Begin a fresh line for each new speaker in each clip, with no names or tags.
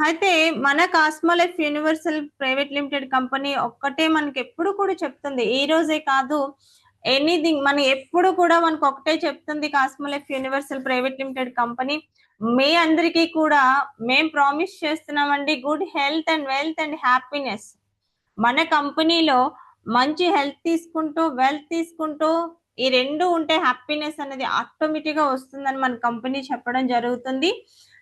అయితే మన Cosmolife universal private limited company ఒక్కటే మనకి ఎప్పుడు కూడా చెప్తుంది. ఈ రోజే కాదు, ఎనీథింగ్ మనం ఎప్పుడు కూడా మనకు ఒకటే చెప్తుంది. Cosmo Life universal private limited company మీ అందరికీ కూడా మేం ప్రామిస్ చేస్తున్నామండి, good health and wealth and happiness. మన కంపెనీలో మంచి హెల్త్ తీసుకుంటూ వెల్త్ తీసుకుంటూ ఈ రెండు ఉంటే హ్యాపీనెస్ అనేది ఆటోమేటిక్ గా వస్తుందని మన కంపెనీ చెప్పడం జరుగుతుంది.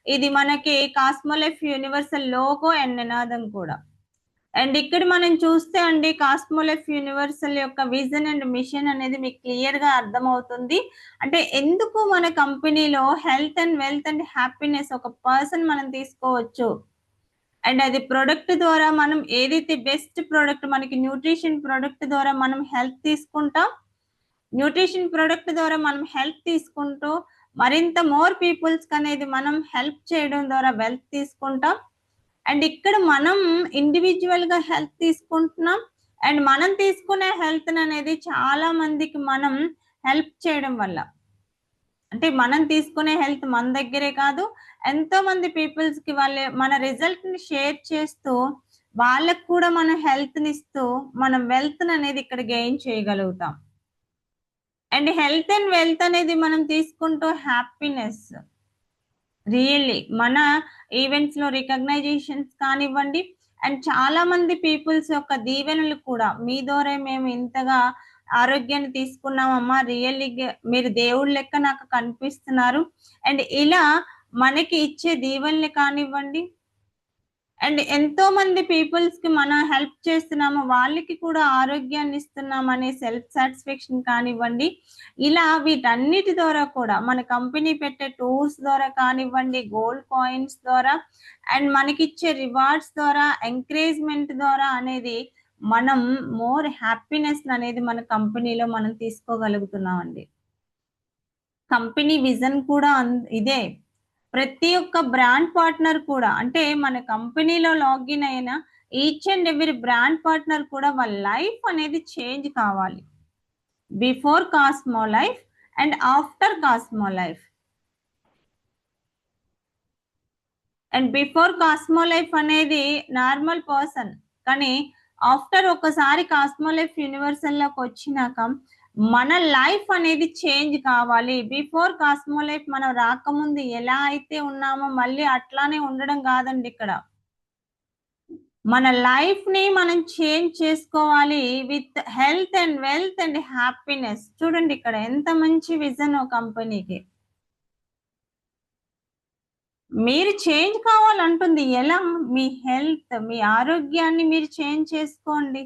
ఇది మనకి కాస్మోలైఫ్ యూనివర్సల్ లోగో అండ్ నినాదం కూడా. అండ్ ఇక్కడ మనం చూస్తే అండి, కాస్మోలైఫ్ యూనివర్సల్ యొక్క విజన్ అండ్ మిషన్ అనేది మీకు క్లియర్ గా అర్థమవుతుంది. అంటే ఎందుకు మన కంపెనీలో health and wealth and happiness ఒక పర్సన్ మనం తీసుకోవచ్చు. అండ్ అది ప్రొడక్ట్ ద్వారా మనం ఏదైతే బెస్ట్ ప్రొడక్ట్ మనకి న్యూట్రిషన్ ప్రొడక్ట్ ద్వారా మనం హెల్త్ తీసుకుంటాం, న్యూట్రిషన్ ప్రొడక్ట్ ద్వారా మనం హెల్త్ తీసుకుంటూ మరింత మోర్ పీపుల్స్ అనేది మనం హెల్ప్ చేయడం ద్వారా వెల్త్ తీసుకుంటాం. అండ్ ఇక్కడ మనం ఇండివిజువల్ గా హెల్త్ తీసుకుంటున్నాం. అండ్ మనం తీసుకునే హెల్త్ అనేది చాలా మందికి మనం హెల్ప్ చేయడం వల్ల, అంటే మనం తీసుకునే హెల్త్ మన దగ్గరే కాదు, ఎంతో మంది పీపుల్స్ కి మన రిజల్ట్ ని షేర్ చేస్తూ వాళ్ళకు కూడా మనం హెల్త్ ని ఇస్తూ మనం వెల్త్ అనేది ఇక్కడ గెయిన్ చేయగలుగుతాం. అండ్ హెల్త్ అండ్ వెల్త్ అనేది మనం తీసుకుంటూ హ్యాపీనెస్ రియల్లీ మన ఈవెంట్స్ లో రికగ్నైజేషన్స్ కానివ్వండి, అండ్ చాలా మంది పీపుల్స్ యొక్క దీవెనలు కూడా మీ ద్వారా మేము ఇంతగా ఆరోగ్యాన్ని తీసుకున్నామమ్మా, రియల్లీ మీరు దేవుళ్ళ లెక్క నాకు కనిపిస్తున్నారు. అండ్ ఇలా మనకి ఇచ్చే దీవెనలు కానివ్వండి, అండ్ ఎంతో మంది పీపుల్స్ కి మనం హెల్ప్ చేస్తున్నాము, వాళ్ళకి కూడా ఆరోగ్యాన్ని ఇస్తున్నాం అనే సెల్ఫ్ సాటిస్ఫాక్షన్ కానివ్వండి, ఇలా వీటన్నిటి ద్వారా కూడా మన కంపెనీ పెట్టే టూర్స్ ద్వారా కానివ్వండి, గోల్డ్ కాయిన్స్ ద్వారా అండ్ మనకిచ్చే రివార్డ్స్ ద్వారా, ఎంకరేజ్మెంట్ ద్వారా అనేది మనం మోర్ హ్యాపీనెస్ అనేది మన కంపెనీలో మనం తీసుకోగలుగుతున్నాం అండి. కంపెనీ విజన్ కూడా ఇదే. ప్రతి ఒక్క బ్రాండ్ పార్ట్నర్ కూడా, అంటే మన కంపెనీలో లాగిన్ అయిన each and every brand partner కూడా వాళ్ళ లైఫ్ అనేది చేంజ్ కావాలి, before cosmo life and after cosmo life. And before cosmo life అనేది నార్మల్ పర్సన్, కానీ ఆఫ్టర్ ఒకసారి కాస్మో లైఫ్ యూనివర్సల్ లోకి వచ్చినాక మన లైఫ్ అనేది చేంజ్ కావాలి. బిఫోర్ కాస్మో లైఫ్ మనం రాకముందు ఎలా అయితే ఉన్నామో మళ్ళీ అట్లానే ఉండడం కాదండి. ఇక్కడ మన లైఫ్ ని మనం చేంజ్ చేసుకోవాలి with health and wealth and happiness. చూడండి ఇక్కడ ఎంత మంచి విజన్ కంపెనీకి. మీరు చేంజ్ కావాలంటుంది ఎలా? మీ హెల్త్, మీ ఆరోగ్యాన్ని మీరు చేంజ్ చేసుకోండి.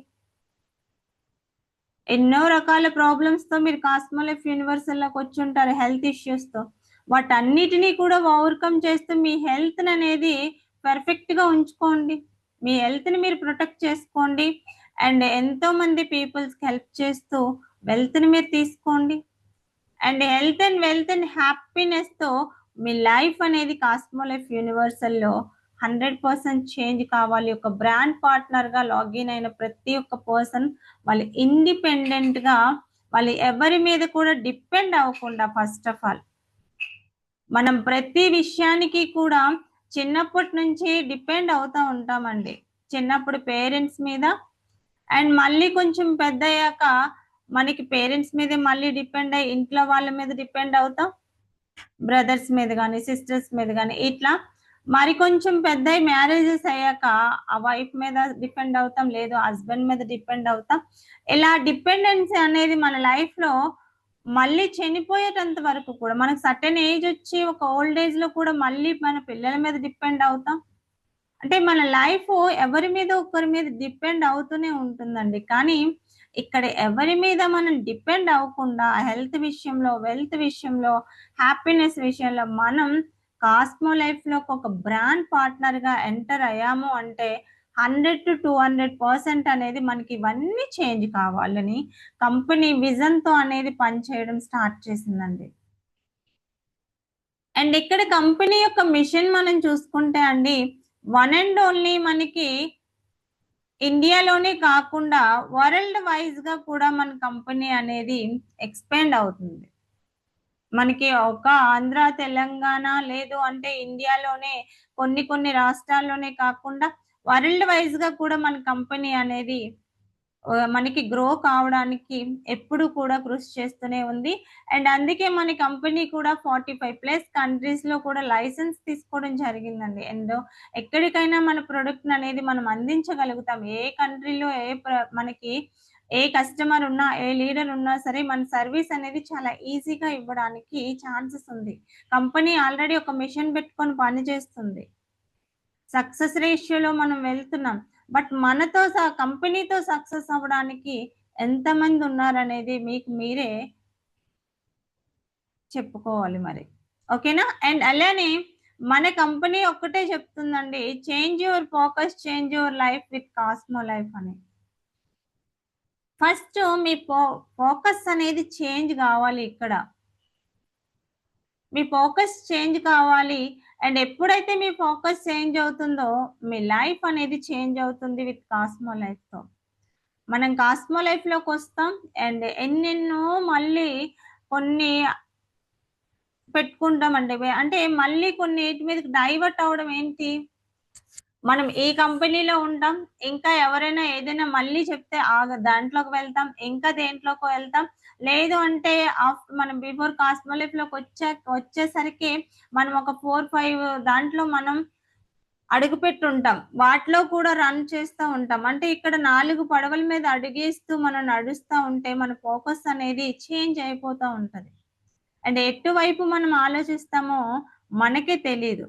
ఎన్నో రకాల ప్రాబ్లమ్స్ తో మీరు కాస్మోలైఫ్ యూనివర్సల్ లోకి వచ్చి ఉంటారు, హెల్త్ ఇష్యూస్ తో. వాటన్నిటినీ కూడా ఓవర్కమ్ చేస్తూ మీ హెల్త్ అనేది పర్ఫెక్ట్ గా ఉంచుకోండి, మీ హెల్త్ ని మీరు ప్రొటెక్ట్ చేసుకోండి. అండ్ ఎంతో మంది పీపుల్స్ కి హెల్ప్ చేస్తూ వెల్త్ ని మీరు తీసుకోండి. And health and wealth and happiness తో మీ లైఫ్ అనేది కాస్మోలైఫ్ యూనివర్సల్ లో 100% చేంజ్ కావాలి. ఒక బ్రాండ్ పార్ట్నర్ గా లాగిన్ అయిన ప్రతి ఒక్క పర్సన్ వాళ్ళు ఇండిపెండెంట్ గా, వాళ్ళు ఎవరి మీద కూడా డిపెండ్ అవ్వకుండా, ఫస్ట్ ఆఫ్ ఆల్ మనం ప్రతి విషయానికి కూడా చిన్నప్పటి నుంచి డిపెండ్ అవుతూ ఉంటామండి. చిన్నప్పుడు పేరెంట్స్ మీద, అండ్ మళ్ళీ కొంచెం పెద్ద అయ్యాక మనకి పేరెంట్స్ మీద మళ్ళీ డిపెండ్ అయ్యి ఇంట్లో వాళ్ళ మీద డిపెండ్ అవుతాం, బ్రదర్స్ మీద కానీ సిస్టర్స్ మీద కానీ. ఇట్లా మరి కొంచెం పెద్ద మ్యారేజెస్ అయ్యాక ఆ వైఫ్ మీద డిపెండ్ అవుతాం, లేదు హస్బెండ్ మీద డిపెండ్ అవుతాం. ఇలా డిపెండెన్సీ అనేది మన లైఫ్ లో మళ్ళీ చనిపోయేటంత వరకు కూడా, మనకు సర్టెన్ ఏజ్ వచ్చి ఒక ఓల్డ్ ఏజ్ లో కూడా మళ్ళీ మన పిల్లల మీద డిపెండ్ అవుతాం. అంటే మన లైఫ్ ఎవరి మీద ఒకరి మీద డిపెండ్ అవుతూనే ఉంటుందండి. కానీ ఇక్కడ ఎవరి మీద మనం డిపెండ్ అవ్వకుండా హెల్త్ విషయంలో, వెల్త్ విషయంలో, హ్యాపీనెస్ విషయంలో మనం కాస్మో లైఫ్ లో ఒక బ్రాండ్ పార్ట్నర్ గా ఎంటర్ అయ్యాము అంటే 100 to 200% అనేది మనకి ఇవన్నీ చేంజ్ కావాలని కంపెనీ విజన్ తో అనేది పనిచేయడం స్టార్ట్ చేసిందండి. అండ్ ఇక్కడ కంపెనీ యొక్క మిషన్ మనం చూసుకుంటే అండి, వన్ అండ్ ఓన్లీ మనకి ఇండియాలోనే కాకుండా వరల్డ్ వైజ్ గా కూడా మన కంపెనీ అనేది ఎక్స్పాండ్ అవుతుంది. మనకి ఒక ఆంధ్ర, తెలంగాణ లేదు అంటే ఇండియాలోనే కొన్ని రాష్ట్రాల్లోనే కాకుండా వరల్డ్ వైస్‌గా కూడా మన కంపెనీ అనేది మనకి గ్రో కావడానికి ఎప్పుడు కూడా కృషి చేస్తూనే ఉంది. అండ్ అందుకే మన కంపెనీ కూడా 45+ కంట్రీస్‌లో కూడా లైసెన్స్ తీసుకోవడం జరిగిందండి. అండ్ ఎక్కడికైనా మన ప్రొడక్ట్‌ననేది మనం అందించగలుగుతాం. ఏ కంట్రీలో మనకి ఏ కస్టమర్ ఉన్నా, ఏ లీడర్ ఉన్నా సరే మన సర్వీస్ అనేది చాలా ఈజీగా ఇవ్వడానికి ఛాన్సెస్ ఉంది. కంపెనీ ఆల్రెడీ ఒక మిషన్ పెట్టుకొని పని చేస్తుంది. సక్సెస్ రేషియోలో మనం వెళ్తున్నాం. బట్ మనతో కంపెనీతో సక్సెస్ అవ్వడానికి ఎంతమంది ఉన్నారనేది మీకు మీరే చెప్పుకోవాలి మరి. ఓకేనా? అండ్ అలానే మన కంపెనీ ఒక్కటే చెప్తుందండి. Change your focus, change your life with Cosmo Life అని. ఫస్ట్ మీ ఫోకస్ అనేది చేంజ్ గావాలి ఇక్కడ. మీ ఫోకస్ చేంజ్ కావాలి. అండ్ ఎప్పుడైతే మీ ఫోకస్ చేంజ్ అవుతుందో, మీ లైఫ్ అనేది చేంజ్ అవుతుంది విత్ కాస్మో లైఫ్‌తో. మనం కాస్మో లైఫ్‌లోకొస్తాం. అండ్ ఎన్నెన్నో మళ్ళీ కొన్ని పెట్టుకుంటామండి. అంటే మళ్ళీ కొన్నిటి మీదకి డైవర్ట్ అవ్వడం ఏంటి? మనం ఈ కంపెనీలో ఉంటాం. ఇంకా ఎవరైనా ఏదైనా మళ్ళీ చెప్తే దాంట్లోకి వెళ్తాం. ఇంకా దేంట్లోకో వెళ్తాం. లేదు అంటే మనం బిఫోర్ కాస్మో వచ్చేసరికి మనం ఒక 4, 5 దాంట్లో మనం అడుగుపెట్టుంటాం. వాటిలో కూడా రన్ చేస్తా ఉంటాం. అంటే ఇక్కడ 4 పడవల మీద అడుగేస్తూ మనం నడుస్తా ఉంటే మన ఫోకస్ అనేది చేంజ్ అయిపోతా ఉంటది. అండ్ ఎటువైపు మనం ఆలోచిస్తామో మనకే తెలీదు.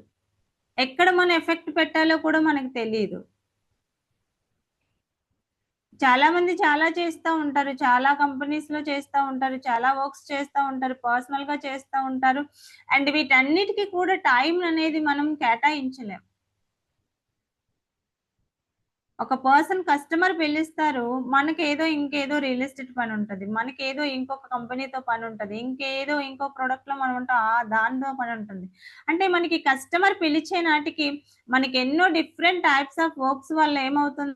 ఎక్కడ మనం ఎఫెక్ట్ పెట్టాలో కూడా మనకు తెలీదు. చాలా మంది చాలా చేస్తా ఉంటారు. చాలా కంపెనీస్‌లో చేస్తా ఉంటారు. చాలా వర్క్స్ చేస్తా ఉంటారు. పర్సనల్‌గా చేస్తా ఉంటారు. అండ్ వీటన్నిటికి కూడా టైం అనేది మనం కేటాయించలేం. ఒక కస్టమర్ పిలుస్తారు. మనకేదో ఇంకేదో రియల్ ఎస్టేట్ పనుంటది. మనకేదో ఇంకొక కంపెనీతో పనుంటది. ఇంకో ప్రొడక్ట్‌లో మనం ఉంటాం. దానితో పనుంటుంది. అంటే మనకి కస్టమర్ పిలిచే నాటికి మనకెన్నో డిఫరెంట్ టైప్స్ ఆఫ్ వర్క్స్ వల్ల ఏమవుతుంది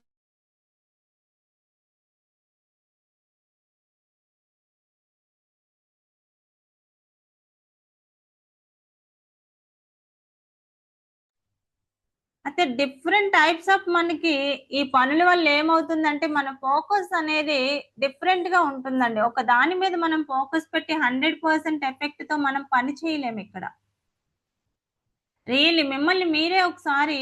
అయితే డిఫరెంట్ టైప్స్ ఆఫ్ మనకి ఈ పనుల వల్ల ఏమవుతుందంటే, మన ఫోకస్ అనేది డిఫరెంట్‌గా ఉంటుందండి. ఒక దాని మీద మనం ఫోకస్ పెట్టి 100% ఎఫెక్ట్‌తో మనం పని చేయలేమిక్కడ. రియల్లీ మిమ్మల్ని మీరే ఒకసారి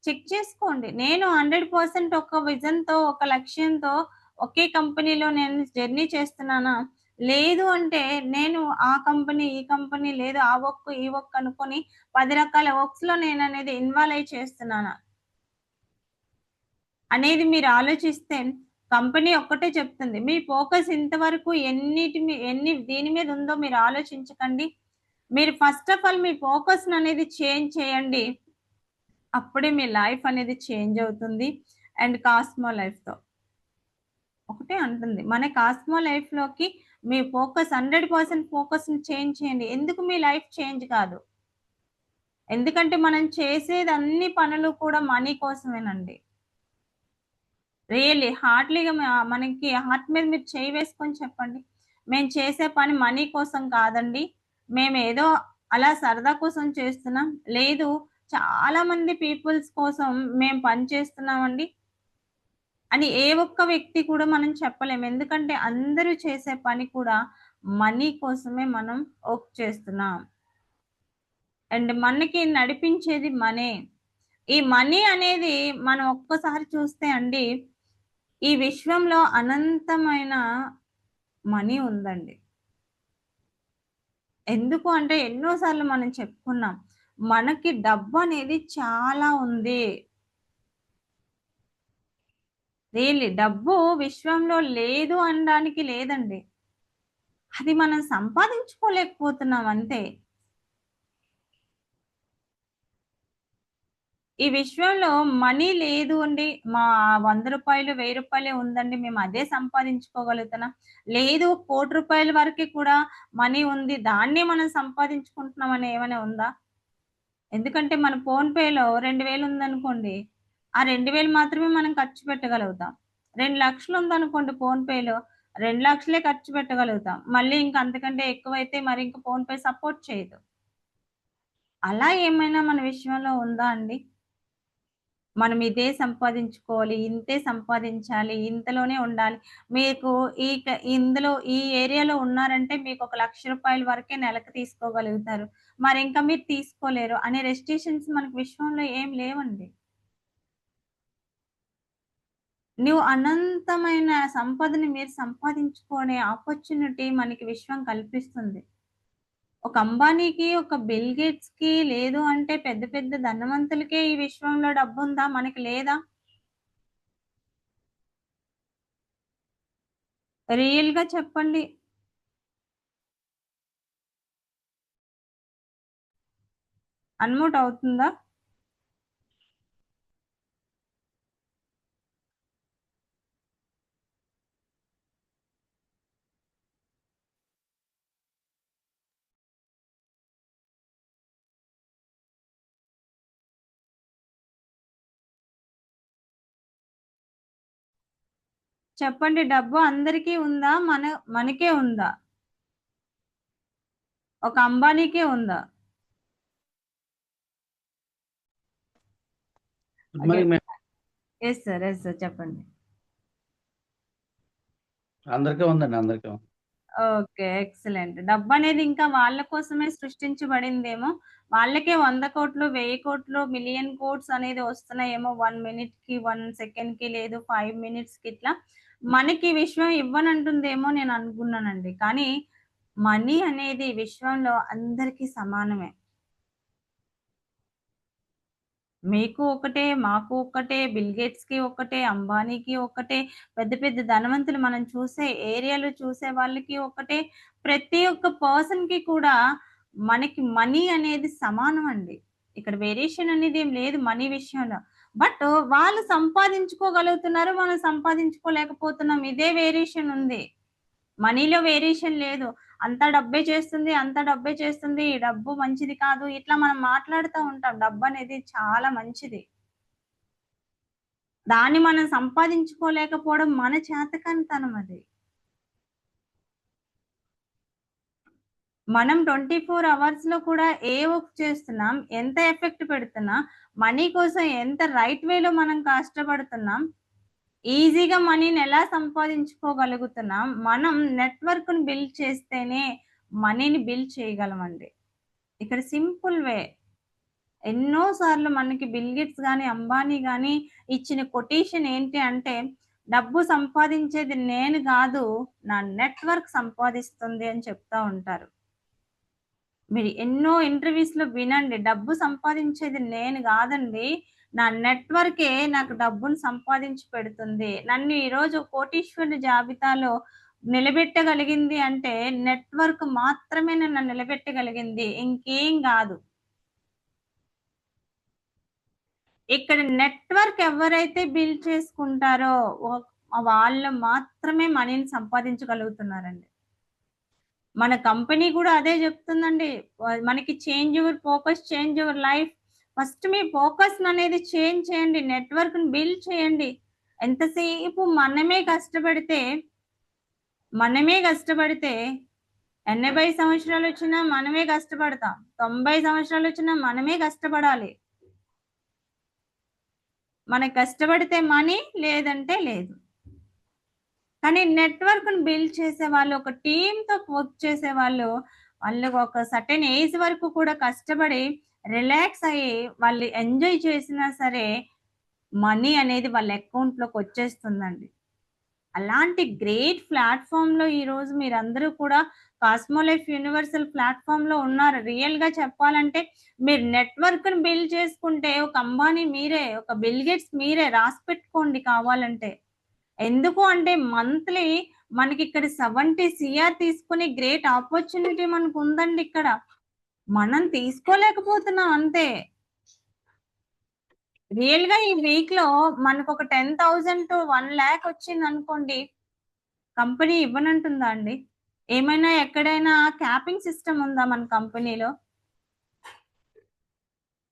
చెక్ చేసుకోండి. నేను 100% ఒక విజన్‌తో, ఒక లక్ష్యంతో ఒకే కంపెనీలో నేను జర్నీ చేస్తున్నానా? లేదు అంటే నేను ఆ కంపెనీ, ఈ కంపెనీ లేదు ఆ వర్క్, ఈ వర్క్ అనుకోని 10 రకాల వర్క్స్‌లో నేననేది ఇన్వాల్వ్ అయ్యి చేస్తున్నానా? అనేది మీరు ఆలోచిస్తే కంపెనీ ఒక్కటే చెప్తుంది. మీ ఫోకస్ ఇంతవరకు ఎన్ని దీని మీద ఉందో మీరు ఆలోచించకండి. మీరు ఫస్ట్ ఆఫ్ ఆల్ మీ ఫోకస్‌ననేది చేంజ్ చేయండి. అప్పుడే మీ లైఫ్ అనేది చేంజ్ అవుతుంది. అండ్ కాస్మో లైఫ్‌తో. ఒకటే అంటుంది. మన కాస్మో లైఫ్‌లోకి మీ ఫోకస్ 100% ఫోకస్‌ని చేంజ్ చేయండి. ఎందుకు మీ లైఫ్ చేంజ్ కాదు? ఎందుకంటే మనం చేసేది అన్ని పనులు కూడా మనీ కోసమేనండి. రియల్లీ మనకి హార్ట్ మీద మీరు చెయ్యి వేసుకొని చెప్పండి. మేము చేసే పని మనీ కోసం కాదండి. మేమేదో అలా సరదా కోసం చేస్తున్నాం. లేదు చాలా మంది పీపుల్స్ కోసం మేము పని చేస్తున్నామండి అని ఏ ఒక్క వ్యక్తి కూడా మనం చెప్పలేం. ఎందుకంటే అందరూ చేసే పని కూడా మనీ కోసమే మనం వర్క్ చేస్తున్నాం. అండ్ మనకి నడిపించేది మనే. ఈ మనీ అనేది మనం ఒక్కసారి చూస్తే అండి ఈ విశ్వంలో అనంతమైన మనీ ఉందండి. ఎందుకు అంటే ఎన్నో సార్లు మనం చెప్పుకున్నాం. మనకి డబ్బనేది చాలా ఉంది. రియల్లీ డబ్బు విశ్వంలో లేదు అనడానికి లేదండి. అది మనం సంపాదించుకోలేకపోతున్నాం అంతే. ఈ విశ్వంలో మనీ లేదు అండి. మా రూ. 100, రూ. 1000 ఉందండి. మేము అదే సంపాదించుకోగలుగుతున్నాం. లేదు ₹1,00,00,000 వరకి కూడా మనీ ఉంది. దాన్నే మనం సంపాదించుకుంటున్నాం అని ఏమైనా ఉందా? ఎందుకంటే మన ఫోన్‌పేలో 2000 ఉందనుకోండి. ఆ 2000 మాత్రమే మనం ఖర్చు పెట్టగలుగుతాం. 2,00,000 ఉందనుకోండి ఫోన్‌పేలో. 2 లక్షలే ఖర్చు పెట్టగలుగుతాం. మళ్ళీ ఇంక అంతకంటే ఎక్కువైతే మరి ఇంక ఫోన్‌పే సపోర్ట్ చేయదు. అలా ఏమైనా మన విషయంలో ఉందా అండి? మనం ఇదే సంపాదించుకోవాలి, ఇంతే సంపాదించాలి, ఇంతలోనే ఉండాలి. మీకు ఇందులో ఈ ఏరియాలో ఉన్నారంటే మీకొక రూ. 1,00,000 వరకే నెలకు తీసుకోగలుగుతారు. మరింక మీరు తీసుకోలేరు అనే రెస్ట్రిక్షన్స్ మనకు విశ్వంలో ఏం లేవండి. నువ్వు అనంతమైన సంపదని మీరు సంపాదించుకునే ఆపర్చునిటీ మనకి విశ్వం కల్పిస్తుంది. ఒక అంబానీకి, ఒక బిల్ గేట్స్‌కి లేదు అంటే పెద్ద పెద్ద ధనవంతులకే ఈ విశ్వంలో డబ్బుందా? మనకి లేదా? రియల్‌గా చెప్పండి. అన్‌మ్యూట్ అవుతుందా? చెప్పండి. డబ్బు అందరికీ ఉందా? మనకే ఉందా? ఒక అంబానీకే ఉందా?
మరి
యెస్ సార్. Yes sir. చెప్పండి.
అందరికీ ఉందండి. అందరికీ ఉంది.
ఓకే. ఎక్సలెంట్. డబ్బనేది ఇంకా వాళ్ళ కోసమే సృష్టించబడిందేమో. వాళ్ళకే 100,00,00,000, 1000,00,00,000, మిలియన్ కోట్స్ అనేది వస్తున్నాయేమో 1 మినిట్‌కి, 1 సెకండ్‌కి లేదు 5 మినిట్స్‌కి ఇట్లా. మనకి విశ్వం ఇవ్వనంటుందేమో నేను అనుకున్నానండి. కానీ మనీ అనేది విశ్వంలో అందరికీ సమానమే. మీకు ఒకటే, మాకు ఒక్కటే, బిల్ గేట్స్‌కి ఒక్కటే, అంబానీకి ఒక్కటే, పెద్ద పెద్ద ధనవంతులు మనం చూసే ఏరియాలో చూసే వాళ్ళకి ఒకటే. ప్రతి ఒక్క పర్సన్‌కి కూడా మనకి మనీ అనేది సమానం అండి. ఇక్కడ వేరియేషన్ అనేది ఏం లేదు మనీ విషయంలో. బట్ వాళ్ళు సంపాదించుకోగలుగుతున్నారు. మనం సంపాదించుకోలేకపోతున్నాం. ఇదే వేరియేషన్ ఉంది. మనీలో వేరియేషన్ లేదు. అంతా డబ్బే చేస్తుంది, అంతా డబ్బే చేస్తుంది. ఈ డబ్బు మంచిది కాదు. ఇట్లా మనం మాట్లాడుతా ఉంటాం. డబ్బనేది చాలా మంచిది. దాన్ని మనం సంపాదించుకోలేకపోవడం మన చేతకానితనం అది. మనం 24 అవర్స్‌లో కూడా ఏ వర్క్ చేస్తున్నాం, ఎంత ఎఫెక్ట్ పెడుతున్నాం, మనీ కోసం ఎంత రైట్ వేలో మనం కష్టపడుతున్నాం, ఈజీగా మనీని ఎలా సంపాదించుకోగలుగుతున్నాం, మనం నెట్‌వర్క్‌ని బిల్డ్ చేస్తేనే మనీని బిల్డ్ చేయగలమండి. ఇక్కడ సింపుల్ వే. ఎన్నో సార్లు మనకి బిల్ గేట్స్ గాని, అంబానీ గాని ఇచ్చిన కొటేషన్ ఏంటి అంటే, "డబ్బు సంపాదించేది నేను గాదు, నా నెట్‌వర్క్ సంపాదిస్తుంది" అని చెప్తా ఉంటారు. మీరు ఎన్నో ఇంటర్వ్యూస్‌లో వినండి. డబ్బు సంపాదించేది నేను గాదండి, నా నెట్‌వర్కే నాకు డబ్బును సంపాదించి పెడుతుంది. నన్ను ఈరోజు కోటీశ్వరుల జాబితాలో నిలబెట్టగలిగింది అంటే, నెట్‌వర్క్ మాత్రమే నన్ను నిలబెట్టగలిగింది. ఇంకేం గాదు. ఇక్కడ నెట్‌వర్క్ ఎవరైతే బిల్డ్ చేసుకుంటారో వాళ్ళు మాత్రమే మనీని సంపాదించగలుగుతున్నారండి. మన కంపెనీ గూడా అదే జెప్తుందండి. మనకి change your focus, change your life. First మీ ఫోకస్‌ననేది చేంజ్ చేయండి. నెట్‌వర్క్‌ని బిల్డ్ చేయండి. ఎంతసేపు మనమే కష్టపడితే 80 సంవత్సరాలొచ్చినా మనమే కష్టపడతాం. 90 సంవత్సరాలొచ్చినా మనమే కష్టపడాలి. మనం కష్టపడితే మనీ లేదంటే లేదు. కానీ నెట్‌వర్క్‌ని బిల్డ్ చేసేవాళ్ళు, ఒక టీమ్‌తో వర్క్ చేసేవాళ్ళు, వాళ్ళు ఒక సర్టెన్ ఏజ్ వరకు కూడా కష్టపడి, రిలాక్స్ అయ్యి, వాళ్ళు ఎంజాయ్ చేసినా సరే, మనీ అనేది వాళ్ళ అకౌంట్‌లోకొచ్చేస్తుందండి. అలాంటి గ్రేట్ ప్లాట్‌ఫార్మ్‌లో ఈరోజు మీరందరూ కూడా కాస్మోలైఫ్ యూనివర్సల్ ప్లాట్‌ఫార్మ్‌లో ఉన్నారు. రియల్‌గా చెప్పాలంటే మీరు నెట్‌వర్క్‌ని బిల్డ్ చేసుకుంటే ఒక అంబానీ మీరే, ఒక బిల్ గేట్స్ మీరే రాసిపెట్టుకోండి కావాలంటే. ఎందుకు అంటే మంత్లీ మనకిక్కడ 70 సీఆర్ తీసుకునే గ్రేట్ ఆపర్చునిటీ మనకుందండి ఇక్కడ. మనం తీసుకోలేకపోతున్నాం అంతే. రియల్‌గా ఈ వీక్‌లో మనకొక 10,000-1,00,000 వచ్చిందనుకోండి, కంపెనీ ఇవ్వనంటుందా అండి? ఏమైనా ఎక్కడైనా క్యాపింగ్ సిస్టమ్ ఉందా మన కంపెనీలో?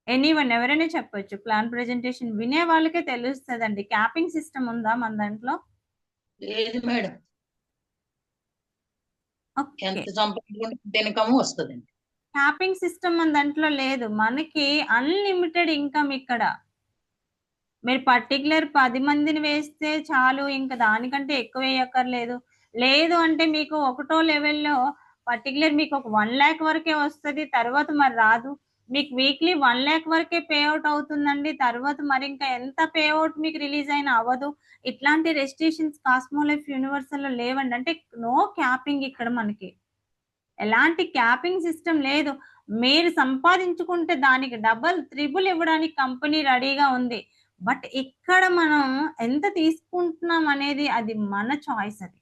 ఎనీవన్ ఎవరైనా చెప్పొచ్చు. ప్లాన్ ప్రెజెంటేషన్ వినే వాళ్ళకే తెలుస్తదండి. క్యాపింగ్ సిస్టమ్ ఉందా మన దాంట్లో?
లేదు మేడం.
ఓకే.
ఎంత సంపాదించుకుంటే ఇన్కమ్ వస్తుందండి.
క్యాపింగ్ సిస్టమ్ మన దాంట్లో లేదు. మనకి అన్లిమిటెడ్ ఇన్కమ్ ఇక్కడ. మీరు పర్టిక్యులర్ 10 మందిని వేస్తే చాలు, ఇంకా దానికంటే ఎక్కువ వేయక్కర్లేదు. లేదు అంటే మీకు ఒకటో లెవెల్లో పర్టిక్యులర్ మీకు ఒక 1 లాక్ వరకే వస్తది. తర్వాత మరి రాదు. మీకు వీక్లీ 1 లాక్ వరకే పే అవుట్ అవుతుందండి. తర్వాత మరి ఇంకా ఎంత పే అవుట్ మీకు రిలీజ్ అయినా అవ్వదు. ఇట్లాంటి రెస్ట్రిక్షన్స్ కాస్మో లైఫ్ యూనివర్సల్‌లో లేవండి. అంటే నో క్యాపింగ్ ఇక్కడ మనకి. ఎలాంటి క్యాపింగ్ సిస్టమ్ లేదు. మీరు సంపాదించుకుంటే దానికి డబుల్, త్రిబుల్ ఇవ్వడానికి కంపెనీ రెడీగా ఉంది. బట్ ఇక్కడ మనం ఎంత తీసుకుంటున్నాం అనేది అది మన చాయిస్ అది.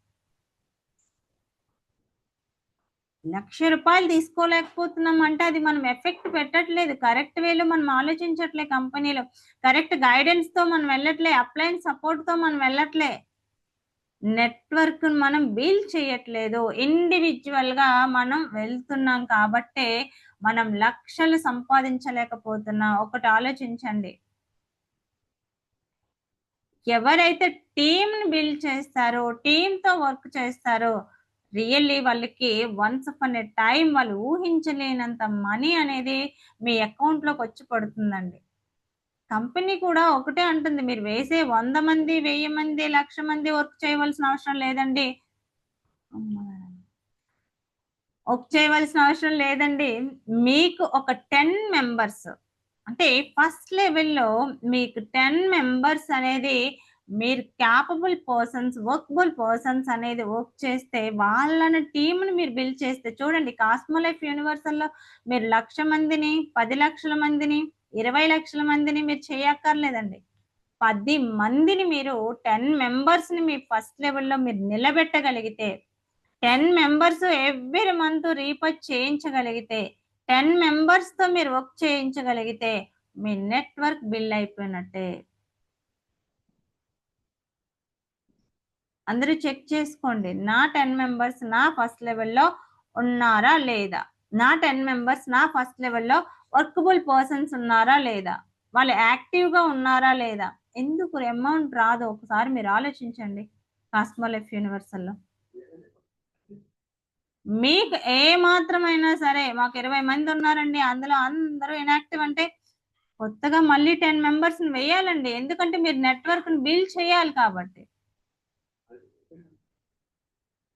₹1,00,000 తీసుకోలేకపోతున్నాం అంటే అది మనం ఎఫెక్ట్ పెట్టట్లేదు. కరెక్ట్ వేలో మనం ఆలోచించట్లే కంపెనీలో. కరెక్ట్ గైడెన్స్‌తో మనం వెళ్ళట్లే. అప్లయన్స్ సపోర్ట్‌తో మనం వెళ్ళట్లే. నెట్వర్క్ మనం బిల్డ్ చేయట్లేదు. ఇండివిడ్యువల్‌గా మనం వెళ్తున్నాం కాబట్టే మనం లక్షలు సంపాదించలేకపోతున్నాం. ఒకటి ఆలోచించండి. ఎవరైతే టీమ్‌ని బిల్డ్ చేస్తారో, టీమ్‌తో వర్క్ చేస్తారో రియల్లీ వాళ్ళకి వన్స్ అపాన్ ఎ టైమ్ వాళ్ళు ఊహించలేనంత మనీ అనేది మీ అకౌంట్‌లోకి వచ్చి పడుతుందండి. కంపెనీ కూడా ఒకటే అంటుంది, మీరు వేసే 100 మంది, 1000 మంది, 1,00,000 మంది వర్క్ చేయవలసిన అవసరం లేదండి. వర్క్ చేయవలసిన అవసరం లేదండి. మీకు ఒక 10 మెంబర్స్ అంటే ఫస్ట్ లెవెల్‌లో మీకు 10 మెంబర్స్ అనేది మీరు క్యాపబుల్ పర్సన్స్, వర్కబుల్ పర్సన్స్ అనేది వర్క్ చేస్తే వాళ్ళని టీమ్‌ని మీరు బిల్డ్ చేస్తే చూడండి కాస్మో లైఫ్ యూనివర్సల్‌లో మీరు 1,00,000 మందిని, 10,00,000 మందిని, 20,00,000 మందిని మీరు చేయక్కర్లేదండి. 10 మందిని మీరు 10 మెంబర్స్‌ని మీ ఫస్ట్ లెవెల్‌లో మీరు నిలబెట్టగలిగితే 10 మెంబర్స్ ఎవ్రీ మంత్ రీపర్చ్ చేయించగలిగితే 10 మెంబర్స్‌తో మీరు వర్క్ చేయించగలిగితే మీ నెట్వర్క్ బిల్డ్ అయిపోయినట్టే. అందరూ చెక్ చేసుకోండి. నా 10 మెంబర్స్ నా ఫస్ట్ లెవెల్‌లో ఉన్నారా లేదా? నా 10 మెంబర్స్ నా ఫస్ట్ లెవెల్‌లో వర్కబుల్ పర్సన్స్ ఉన్నారా లేదా? వాళ్ళు యాక్టివ్‌గా ఉన్నారా లేదా? ఎందుకు అమౌంట్ రాదో ఒకసారి మీరు ఆలోచించండి. కాస్మో లైఫ్ యూనివర్సల్‌లో. మీకు ఏ మాత్రమైనా సరే మాకు 20 మంది ఉన్నారండి. అందులో అందరూ ఇనాక్టివ్ అంటే కొత్తగా మళ్ళీ 10 మెంబర్స్‌ని వేయాలండి. ఎందుకంటే మీరు నెట్వర్క్‌ని బిల్డ్ చేయాలి కాబట్టి.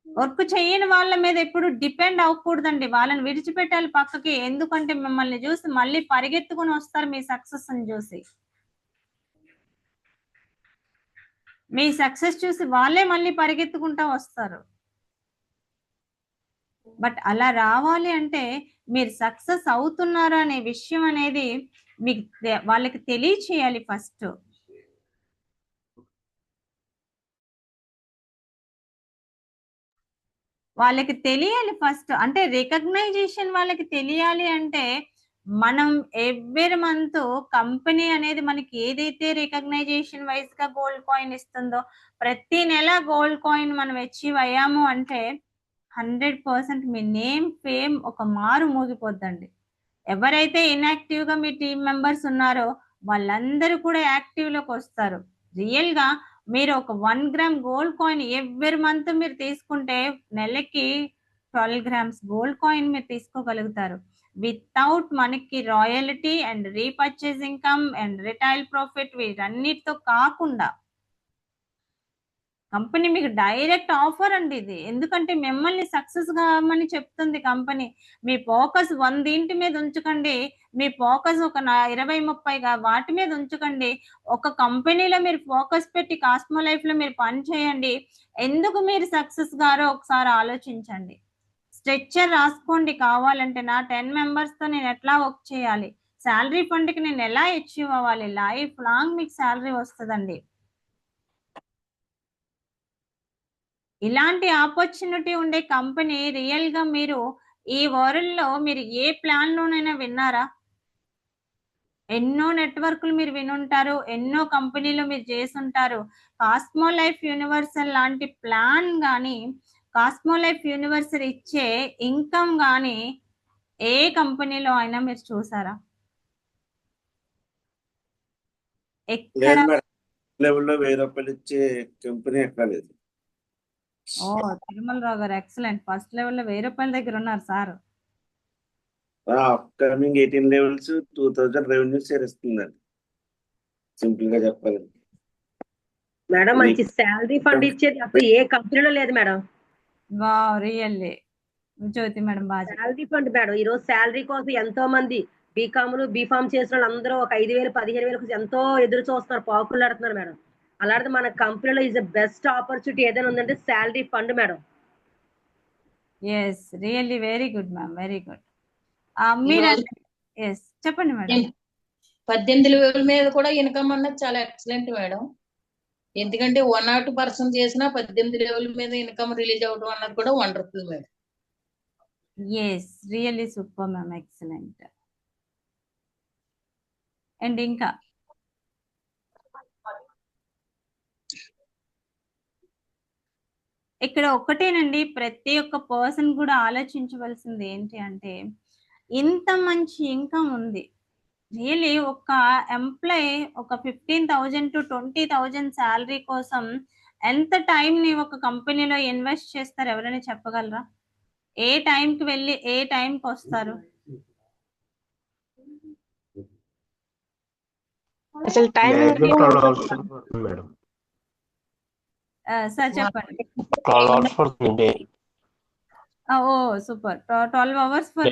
వర్క్ చేయని వాళ్ళ మీద ఎప్పుడు డిపెండ్ అవ్వకూడదండి. వాళ్ళని విడిచిపెట్టాలి పక్కకి. ఎందుకంటే మిమ్మల్ని చూసి మళ్ళీ పరిగెత్తుకొని వస్తారు మీ సక్సెస్‌ని చూసి. మీ సక్సెస్ చూసి వాళ్ళే మళ్ళీ పరిగెత్తుకుంటా వస్తారు. బట్ అలా రావాలి అంటే మీరు సక్సెస్ అవుతున్నారు అనే విషయం అనేది మీకు వాళ్ళకి తెలియచేయాలి ఫస్ట్. వాళ్ళకి తెలియాలి ఫస్ట్. అంటే రికగ్నైజేషన్ వాళ్ళకి తెలియాలి అంటే మనం ఎవ్రీ మంత్ కంపెనీ అనేది మనకి ఏదైతే రికగ్నైజేషన్ వైస్‌గా గోల్డ్ కాయిన్ ఇస్తుందో ప్రతి నెల గోల్డ్ కాయిన్ మనం అచీవ్ అయ్యాము అంటే 100% మీ నేమ్, ఫేమ్ ఒక మారు మోగిపోద్దండి. ఎవరైతే ఇన్‌యాక్టివ్‌గా మీ టీమ్ మెంబర్స్ ఉన్నారో వాళ్ళందరూ కూడా యాక్టివ్‌లోకి వస్తారు. రియల్‌గా మీరు ఒక 1 gram gold coin every month మీరు తీసుకుంటే నెలకి 12 గ్రామ్స్ గోల్డ్ కాయిన్ మీరు తీసుకోగలుగుతారు. వితౌట్ మనకి royalty and repurchase income and retail profit వీటన్నిటితో కాకుండా కంపెనీ మీకు డైరెక్ట్ ఆఫర్ అండి ఇది. ఎందుకంటే మిమ్మల్ని సక్సెస్ కామని చెప్తుంది కంపెనీ. మీ ఫోకస్ 100 మీద ఉంచకండి. మీ ఫోకస్ ఒక 20, 30 వాటి మీద ఉంచకండి. ఒక కంపెనీలో మీరు ఫోకస్ పెట్టి కాస్మో లైఫ్‌లో మీరు పని చేయండి. ఎందుకు మీరు సక్సెస్ గారో ఒకసారి ఆలోచించండి. స్ట్రక్చర్ రాసుకోండి కావాలంటే. నా 10 మెంబర్స్‌తో నేను ఎట్లా వర్క్ చేయాలి? సాలరీ ఫండ్‌కి నేను ఎలా అచీవ్ అవ్వాలి? లైఫ్ లాంగ్ మీకు సాలరీ వస్తదండి. ఇలాంటి ఆపర్చునిటీ ఉండే కంపెనీ రియల్‌గా మీరు ఈ వరల్డ్‌లో మీరు ఏ ప్లాన్‌లోనైనా విన్నారా? ఎన్నో నెట్వర్క్‌లు మీరు వినుంటారు. ఎన్నో కంపెనీలు మీరు చేసుంటారు. కాస్మో లైఫ్ యూనివర్సల్ లాంటి ప్లాన్ గాని, కాస్మో లైఫ్ యూనివర్సల్ ఇచ్చే ఇన్కమ్ గాని ఏ కంపెనీలో అయినా మీరు చూసారా? ఎక్కడ
లేదు మేడం. లెవెల్లో 1000 రూపాయలు ఇచ్చే కంపెనీ ఎక్కలేదు.
ఓ తిరుమలరావు గారు ఎక్సలెంట్. ఫస్ట్ లెవెల్లో 1000 రూపాయల దగ్గర ఉన్నారు sir.
Upcoming 18 levels 2000 revenue share ఇస్తుందండి. సింపుల్ గా చెప్పాలి.
మేడం మంచి శాలరీ ఫండ్ ఇచ్చేది అసలు ఏ కంపెనీలో లేదు madam.
Wow really. Jyothi madam బాగా
శాలరీ ఫండ్ మేడం ఈ రోజు శాలరీ కోసం ఎంతో మంది బీకామ్లు బీఫామ్ చేసిన వాళ్ళు అందరూ ఒక 5,000 15,000 ఎంతో ఎదురు చూస్తున్నారు, పాకులాడుతున్నారు మేడం. అలాంటిది మన కంపెనీలో ఈజ్ ద బెస్ట్ ఆపర్చునిటీ ఏదైనా ఉందంటే salary fund madam.
Yes really very good ma'am, very good. మీరు ఎస్ చెప్పండి మేడం.
18 లెవెల్ మీద కూడా ఇన్కమ్ అన్నది చాలా ఎక్సలెంట్ మేడం. ఎందుకంటే 100% చేసినా 18 లెవెల్ మీద ఇన్కమ్ రిలీజ్ అవడం అన్నది కూడా wonderful madam.
Yes really super ma'am, excellent. And ఇంకా ఇక్కడ ఒక్కటేనండి, ప్రతి ఒక్క పర్సన్ కూడా ఆలోచించవలసింది ఏంటి అంటే, ఇంత మంచి ఇన్కమ్ ఉంది. రియల్లీ ఒక ఎంప్లాయ్ ఒక 15,000 to 20,000 శాలరీ కోసం ఎంత టైంని ఒక కంపెనీలో ఇన్వెస్ట్ చేస్తారు ఎవరైనా చెప్పగలరా? ఏ టైంకి వెళ్ళి ఏ టైంకి వస్తారు?
అసలు టైం
మేడం
సార్ చెప్పండి.
12 hours పడుతుంది.
Oh super. 12 hours for